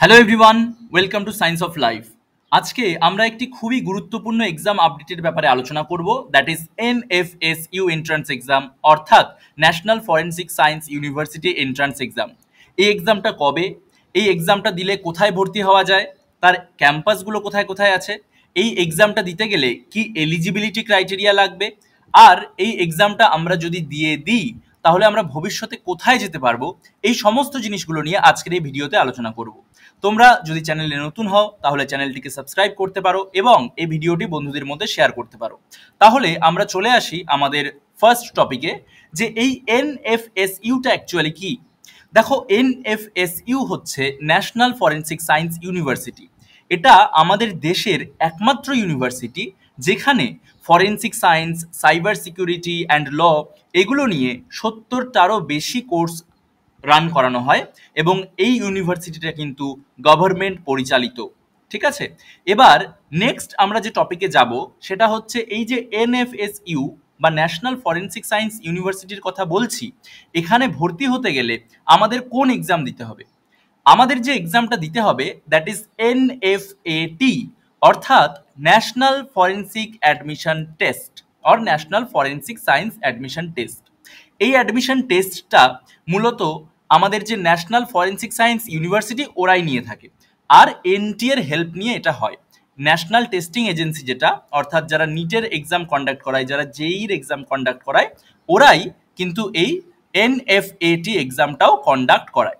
Hello everyone, welcome to science of life. আজকে আমরা একটি খুবই গুরুত্বপূর্ণ এক্সাম আপডেটের ব্যাপারে আলোচনা করব, দ্যাট ইজ এনএফএসইউ এন্ট্রান্স এক্সাম, অর্থাৎ national forensic science university entrance exam. এই এক্সামটা কবে, এই এক্সামটা দিলে কোথায় ভর্তি হওয়া যায়, তার ক্যাম্পাসগুলো কোথায় কোথায় আছে, এই এক্সামটা দিতে গেলে কি এলিজিবিলিটি ক্রাইটেরিয়া লাগবে, আর এই এক্সামটা আমরা যদি দিয়ে দিই তাহলে আমরা ভবিষ্যতে কোথায় যেতে পারবো, এই সমস্ত জিনিসগুলো নিয়ে আজকের এই ভিডিওতে আলোচনা করব। তোমরা যদি চ্যানেলে নতুন হও তাহলে চ্যানেলটিকে সাবস্ক্রাইব করতে পারো এবং এই ভিডিওটি বন্ধুদের মধ্যে শেয়ার করতে পারো। তাহলে আমরা চলে আসি আমাদের ফার্স্ট টপিকে, যে এই এনএফএসইউটা অ্যাকচুয়ালি কি। দেখো, এনএফএসইউ হচ্ছে ন্যাশনাল ফরেন্সিক সায়েন্স ইউনিভার্সিটি। এটা আমাদের দেশের একমাত্র ইউনিভার্সিটি যেখানে forensic science, cyber security and law এগুলো নিয়ে 70টারও বেশি কোর্স রান করানো হয় এবং এই ইউনিভার্সিটিটা কিন্তু গভর্নমেন্ট পরিচালিত। ঠিক আছে, এবার নেক্সট আমরা যে টপিকে যাব সেটা হচ্ছে এই যে এনএফএসইউ বা ন্যাশনাল ফরেন্সিক সায়েন্স ইউনিভার্সিটির কথা বলছি, এখানে ভর্তি হতে গেলে আমাদের কোন এক্সাম দিতে হবে। আমাদের যে এক্সামটা দিতে হবে দ্যাট ইজ এনএফএটি, অর্থাৎ national forensic admission test or national forensic science admission test. এই অ্যাডমিশন টেস্টটা মূলত আমাদের যে ন্যাশনাল ফরেন্সিক সায়েন্স ইউনিভার্সিটি ওরাই নিয়ে থাকে, আর এনটি এর হেল্প নিয়ে এটা হয়। ন্যাশনাল টেস্টিং এজেন্সি যেটা, অর্থাৎ যারা নিটের এক্সাম কন্ডাক্ট করায়, যারা জেইর এক্সাম কন্ডাক্ট করায়, ওরাই কিন্তু এই এনএফএটি এক্সামটাও কন্ডাক্ট করায়।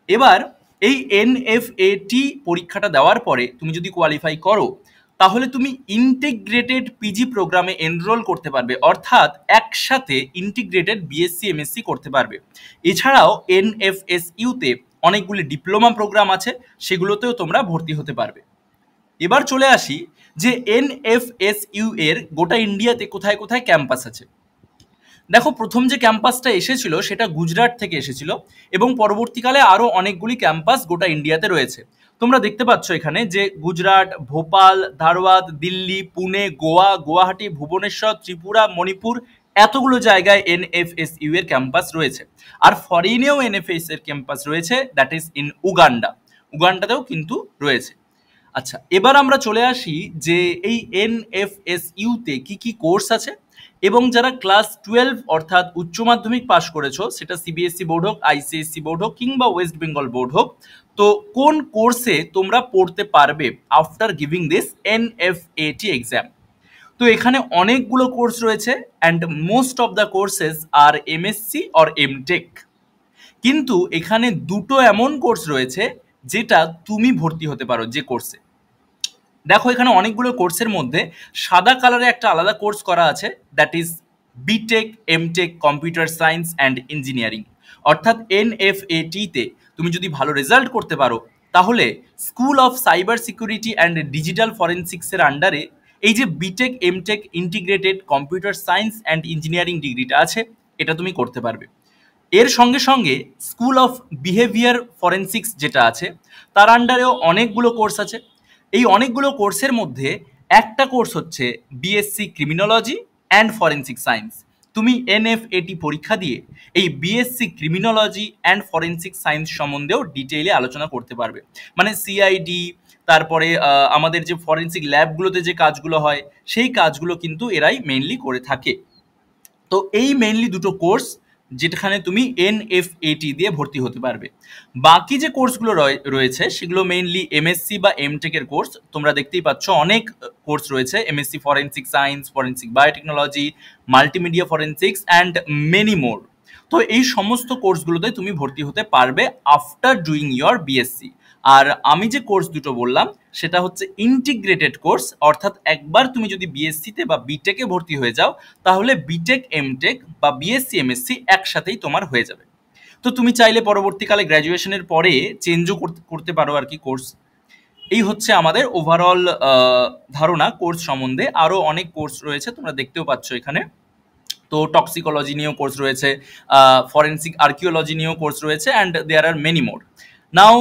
এবার এই এনএফএটি পরীক্ষাটা দেওয়ার পরে তুমি যদি কোয়ালিফাই করো তাহলে তুমি ইন্টিগ্রেটেড পিজি প্রোগ্রামে এনরোল করতে পারবে, অর্থাৎ একসাথে ইন্টিগ্রেটেড বিএসসি এমএসসি করতে পারবে। এছাড়াও এনএফএসইউতে অনেকগুলি ডিপ্লোমা প্রোগ্রাম আছে, সেগুলোতেও তোমরা ভর্তি হতে পারবে। এবার চলে আসি যে এনএফএসইউ এর গোটা ইন্ডিয়াতে কোথায় কোথায় ক্যাম্পাস আছে। দেখো, প্রথম যে ক্যাম্পাসটা এসেছিল সেটা গুজরাট থেকে এসেছিল এবং পরবর্তীকালে আরও অনেকগুলি ক্যাম্পাস গোটা ইন্ডিয়াতে রয়েছে। তোমরা দেখতে পাচ্ছ এখানে যে গুজরাট, ভোপাল, ধারওয়াদ, দিল্লি, পুনে, গোয়া, গুয়াহাটি, ভুবনেশ্বর, ত্রিপুরা, মণিপুর, এতগুলো জায়গায় এনএফএসইউ এর ক্যাম্পাস রয়েছে। আর ফরেনেও এনএফএস এর ক্যাম্পাস রয়েছে, দ্যাট ইজ ইন উগান্ডা। উগান্ডাতেও কিন্তু রয়েছে। আচ্ছা, এবার আমরা চলে আসি যে এই এনএফএসইউতে কি কি কোর্স আছে এবং যারা ক্লাস 12 অর্থাৎ উচ্চ মাধ্যমিক পাশ করেছো, সেটা সিবিএসসি বোর্ড হোক, আইসিএসসি বোর্ড হোক কিংবা ওয়েস্ট বেঙ্গল বোর্ড হোক, তো কোন কোর্সে তোমরা পড়তে পারবে after giving this NFAT exam. তো এখানে অনেকগুলো কোর্স রয়েছে and most of the courses are MSc or MTech, কিন্তু এখানে দুটো এমন কোর্স রয়েছে যেটা তুমি ভর্তি হতে পারো যে কোর্সে। দেখো, এখানে অনেকগুলো কোর্সের মধ্যে সাদা কালারে একটা আলাদা কোর্স করা আছে, that is B Tech M Tech computer science and engineering. অর্থাৎ এনএফএটিতে তুমি যদি ভালো রেজাল্ট করতে পারো তাহলে school of cyber security and digital ফরেন্সিক্সের আন্ডারে এই যে B Tech M Tech integrated computer science and engineering ডিগ্রিটা আছে, এটা তুমি করতে পারবে। এর সঙ্গে সঙ্গে স্কুল অফ বিহেভিয়ার ফরেন্সিক্স যেটা আছে, তার আন্ডারেও অনেকগুলো কোর্স আছে। এই অনেকগুলো কোর্সের মধ্যে একটা কোর্স হচ্ছে BSc criminology and forensic science. তুমি এনএফএটি পরীক্ষা দিয়ে এই BSc criminology and forensic science সম্বন্ধেও ডিটেইলে আলোচনা করতে পারবে। মানে সিআইডি, তারপরে আমাদের যে ফরেন্সিক ল্যাবগুলোতে যে কাজগুলো হয় সেই কাজগুলো কিন্তু এরাই মেইনলি করে থাকে। তো এই মেইনলি দুটো কোর্স যেখানে তুমি এনএফএটি দিয়ে ভর্তি হতে পারবে। বাকি যে কোর্সগুলো রয়েছে সেগুলো মেইনলি এমএসসি বা এমটেকের কোর্স। তোমরা দেখতেই পাচ্ছ অনেক কোর্স রয়েছে, MSc forensic science, forensic biotechnology, multimedia forensics and many more. তো এই সমস্ত কোর্সগুলোতে তুমি ভর্তি হতে পারবে আফটার ডুইং ইয়োর বিএসসি। আর আমি যে কোর্স দুটো বললাম সেটা হচ্ছে ইন্টিগ্রেটেড কোর্স, অর্থাৎ একবার তুমি যদি বিএসসিতে বা বিটেকে ভর্তি হয়ে যাও তাহলে বিটেক এমটেক বা বিএসসি এমএসসি একসাথেই তোমার হয়ে যাবে। তো তুমি চাইলে পরবর্তীকালে গ্র্যাজুয়েশনের পরে চেঞ্জও করতে পারো আর কি কোর্স। এই হচ্ছে আমাদের ওভারঅল ধারণা কোর্স সম্বন্ধে। আরও অনেক কোর্স রয়েছে, তোমরা দেখতেও পাচ্ছ এখানে। তো টক্সিকোলজি নিয়েও কোর্স রয়েছে, ফরেন্সিক আর্কিওলজি নিয়েও কোর্স রয়েছে and there are many more. Now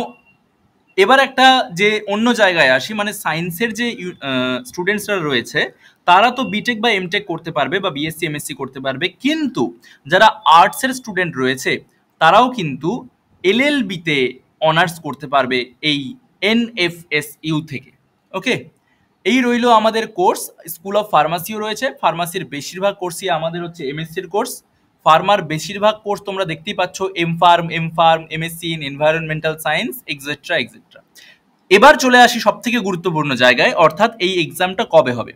এবার একটা যে অন্য জায়গায় আসি, মানে সায়েন্সের যে স্টুডেন্টসরা রয়েছে তারা তো বিটেক বা এমটেক করতে পারবে বা বিএসসি এমএসসি করতে পারবে, কিন্তু যারা আর্টসের স্টুডেন্ট রয়েছে তারাও কিন্তু এলএলবিতে অনার্স করতে পারবে এই এনএফএসইউ থেকে। ওকে, এই রইল আমাদের কোর্স। স্কুল অফ ফার্মাসিও রয়েছে, ফার্মাসির বেশিরভাগ কোর্সই আমাদের হচ্ছে এমএসসির কোর্স। ফার্মার বেশিরভাগ কোর্স তোমরা দেখতেই পাচ্ছ, M pharm, MSc in environmental science, etcetera etcetera. এবার চলে আসি সব থেকে গুরুত্বপূর্ণ জায়গায়, অর্থাৎ এই এক্সামটা কবে হবে।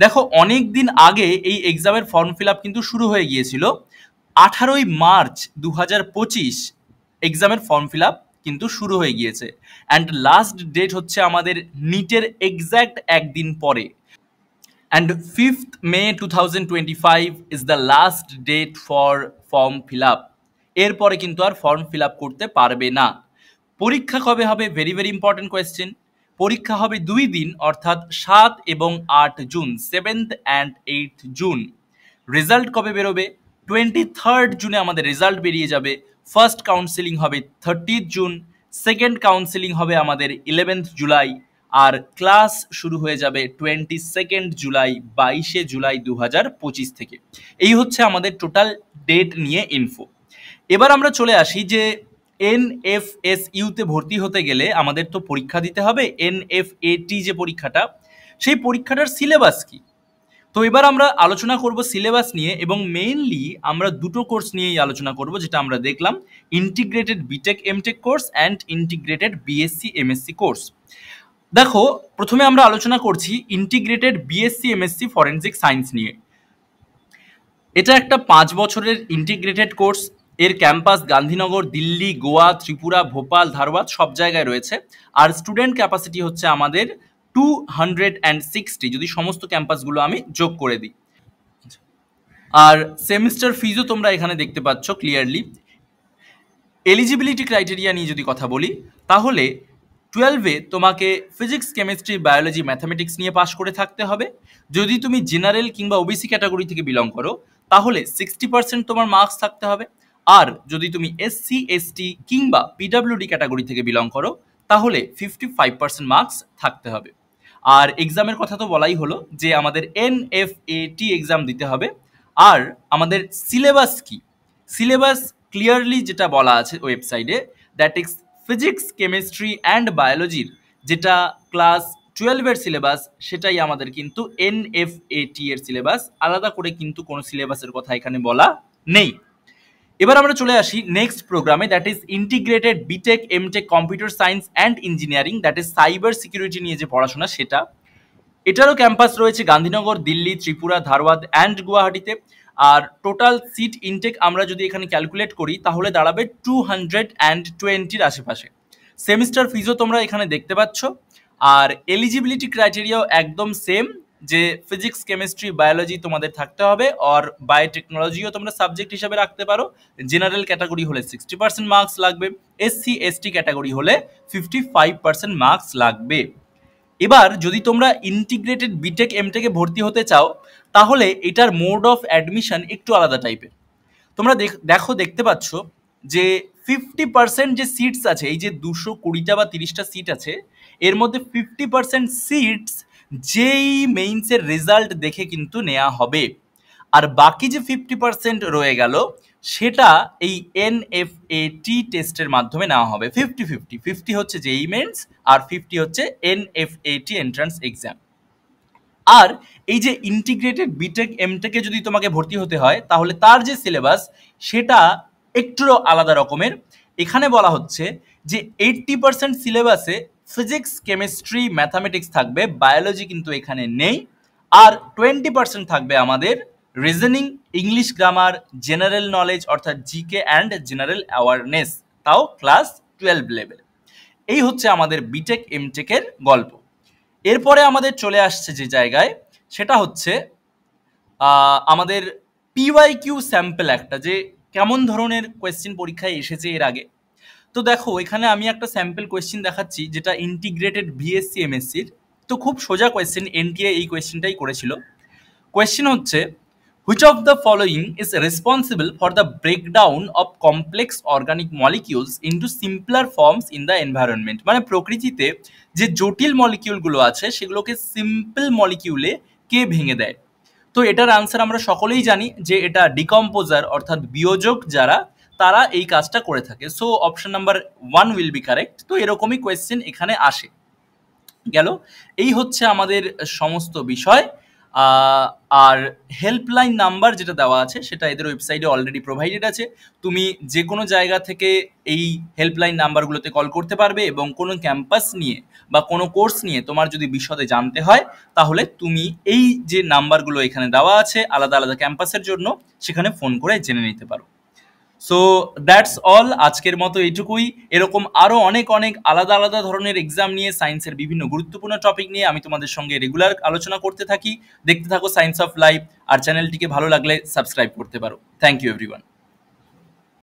দেখো, অনেক দিন আগে এই এক্সামের ফর্ম ফিল আপ কিন্তু শুরু হয়ে গিয়েছিল। 18ই মার্চ 2025 এক্সামের ফর্ম ফিল আপ কিন্তু শুরু হয়ে গিয়েছে, অ্যান্ড লাস্ট ডেট হচ্ছে আমাদের নিটের এক্স্যাক্ট একদিন পরে, and 5th May 2025 is the last date for form fill up. এরপরে কিন্তু আর ফর্ম ফিল আপ করতে পারবে না। পরীক্ষা কবে হবে? Very very important question. পরীক্ষা হবে 2 দিন, অর্থাৎ 7 এবং 8 June, 7th and 8th June. Result কবে বেরোবে? 23rd জুনে আমাদের রেজাল্ট বেরিয়ে যাবে। ফার্স্ট কাউন্সেলিং হবে 30th জুন, সেকেন্ড কাউন্সেলিং হবে আমাদের 11th জুলাই, আর ক্লাস শুরু হয়ে যাবে 22nd জুলাই, 22শে জুলাই 2025 থেকে। এই হচ্ছে আমাদের টোটাল ডেট নিয়ে ইনফো। এবার আমরা চলে আসি যে এনএফএসইউতে ভর্তি হতে গেলে আমাদের তো পরীক্ষা দিতে হবে। এনএফএটি যে পরীক্ষাটা, সেই পরীক্ষাটার সিলেবাস কি? তো এবার আমরা আলোচনা করব সিলেবাস নিয়ে, এবং মেইনলি আমরা দুটো কোর্স নিয়েই আলোচনা করব, যেটা আমরা দেখলাম, integrated B Tech MTech course and integrated BSc MSc course. দেখো, প্রথমে আমরা আলোচনা করছি integrated BSc MSc forensic science নিয়ে। এটা একটা 5 বছরের ইন্টিগ্রেটেড কোর্স। এর ক্যাম্পাস গান্ধীনগর, দিল্লি, গোয়া, ত্রিপুরা, ভোপাল, ধারওয়াদ সব জায়গায় রয়েছে। আর স্টুডেন্ট ক্যাপাসিটি হচ্ছে আমাদের 260, যদি সমস্ত ক্যাম্পাসগুলো আমি যোগ করে দিই। আর সেমিস্টার ফিজও তোমরা এখানে দেখতে পাচ্ছ ক্লিয়ারলি। এলিজিবিলিটি ক্রাইটেরিয়া নিয়ে যদি কথা বলি, তাহলে 12-এ তোমাকে ফিজিক্স, কেমিস্ট্রি, বায়োলজি, ম্যাথামেটিক্স নিয়ে পাশ করে থাকতে হবে। যদি তুমি জেনারেল কিংবা ওবিসি ক্যাটাগরি থেকে বিলং করো, তাহলে 60% তোমার মার্কস থাকতে হবে। আর যদি তুমি এসসি, এসটি কিংবা পিডাব্লিউডি ক্যাটাগরি থেকে বিলং করো, তাহলে 55% মার্কস থাকতে হবে। আর এক্সামের কথা তো বলাই হলো যে আমাদের এনএফএটি এক্সাম দিতে হবে। আর আমাদের সিলেবাস কি? সিলেবাস ক্লিয়ারলি যেটা বলা আছে ওয়েবসাইটে, that is physics, chemistry and বায়োলজির যেটা ক্লাস 12-এর সিলেবাস, সেটাই আমাদের কিন্তু এনএফএটি এর সিলেবাস। আলাদা করে কিন্তু কোনো সিলেবাসের কথা এখানে বলা নেই। এবার আমরা চলে আসি নেক্সট প্রোগ্রামে, that is integrated B Tech M Tech computer science and engineering, that is cyber security নিয়ে যে পড়াশোনা সেটা। এটারও ক্যাম্পাস রয়েছে গান্ধীনগর, দিল্লি, ত্রিপুরা, ধারওয়াদ অ্যান্ড গুয়াহাটিতে। আর টোটাল সিট ইনটেক আমরা যদি এখানে ক্যালকুলেট করি, তাহলে দাঁড়াবে 220-র আশেপাশে। সেমিস্টার ফিজও তোমরা এখানে দেখতে পাচ্ছ। আর এলিজিবিলিটি ক্রাইটেরিয়াও একদম সেম, যে ফিজিক্স, কেমিস্ট্রি, বায়োলজি তোমাদের থাকতে হবে, আর বায়োটেকনোলজিও তোমরা সাবজেক্ট হিসাবে রাখতে পারো। জেনারেল ক্যাটাগরি হলে 60% মার্কস লাগবে, এসসি এসটি ক্যাটাগরি হলে 55% মার্কস লাগবে। এবার যদি তোমরা ইন্টিগ্রেটেড বিটেক এমটেকে ভর্তি হতে চাও, তাহলে এটার মোড অফ অ্যাডমিশন একটু আলাদা টাইপের। তোমরা দেখতে পাচ্ছ যে 50% যে সিটস আছে, এই যে 220টা বা 30টা সিট আছে, এর মধ্যে 50% সিটস যেই মেইনসের রেজাল্ট দেখে কিন্তু নেওয়া হবে। আর বাকি যে 50% রয়ে গেল, সেটা এই এনএফএটি টেস্টের মাধ্যমে নেওয়া হবে। 50-50, 50 হচ্ছে যেই মেইনস আর 50 হচ্ছে এনএফএটি এন্ট্রান্স এক্সাম। আর এই যে ইন্টিগ্রেটেড বিটেক এমটেকে যদি তোমাকে ভর্তি হতে হয়, তাহলে তার যে সিলেবাস সেটা একটু আলাদা রকমের। এখানে বলা হচ্ছে যে 80% সিলেবাসে ফিজিক্স, কেমিস্ট্রি, ম্যাথামেটিক্স থাকবে, বায়োলজি কিন্তু এখানে নেই। আর 20% থাকবে আমাদের reasoning, English grammar, general knowledge অর্থাৎ জিকে অ্যান্ড জেনারেল অ্যাওয়ারনেস, তাও ক্লাস 12 লেভেল। এই হচ্ছে আমাদের বিটেক এমটেকের গল্প। এরপরে আমাদের চলে আসছে যে জায়গায়, সেটা হচ্ছে আমাদের পিওয়াইকিউ স্যাম্পল, একটা যে কেমন ধরনের কোয়েশ্চেন পরীক্ষায় এসেছে এর আগে। তো দেখো, এখানে আমি একটা স্যাম্পল কোয়েশ্চেন দেখাচ্ছি, যেটা ইন্টিগ্রেটেড বিএসসি এমএসসির। তো খুব সোজা কোয়েশ্চেন, এনটিএ এই কোয়েশ্চেনটাই করেছিল। কোয়েশ্চেন হচ্ছে, which of the following is responsible for the breakdown of complex organic molecules into simpler forms in the environment? মানে প্রকৃতিতে যে জটিল মলিকিউলগুলো আছে, সেগুলোকে সিম্পল মলিকিউলে কে ভেঙে দেয়? তো এটার আনসার আমরা সকলেই জানি যে এটা ডিকম্পোজার, অর্থাৎ বিয়োজক যারা, তারা এই কাজটা করে থাকে। So option number 1 will be correct. তো এরকমই কোয়েশ্চেন এখানে আসে। গেল, এই হচ্ছে আমাদের সমস্ত বিষয়। আর হেল্পলাইন নাম্বার যেটা দেওয়া আছে সেটা এদের ওয়েবসাইটে অলরেডি প্রোভাইডেড আছে। তুমি যে কোনো জায়গা থেকে এই হেল্পলাইন নাম্বারগুলোতে কল করতে পারবে, এবং কোনো ক্যাম্পাস নিয়ে বা কোনো কোর্স নিয়ে তোমার যদি বিশদে জানতে হয়, তাহলে তুমি এই যে নাম্বারগুলো এখানে দেওয়া আছে আলাদা আলাদা ক্যাম্পাসের জন্য, সেখানে ফোন করে জেনে নিতে পারো। সো দ্যাটস অল, আজকের মতো এইটুকুই। এরকম আরো অনেক অনেক আলাদা আলাদা ধরনের এক্সাম নিয়ে, সায়েন্সের বিভিন্ন গুরুত্বপূর্ণ টপিক নিয়ে আমি তোমাদের সঙ্গে রেগুলার আলোচনা করতে থাকি। দেখতে থাকো সায়েন্স অফ লাইফ, আর চ্যানেলটিকে ভালো লাগলে সাবস্ক্রাইব করতে পারো। Thank you everyone.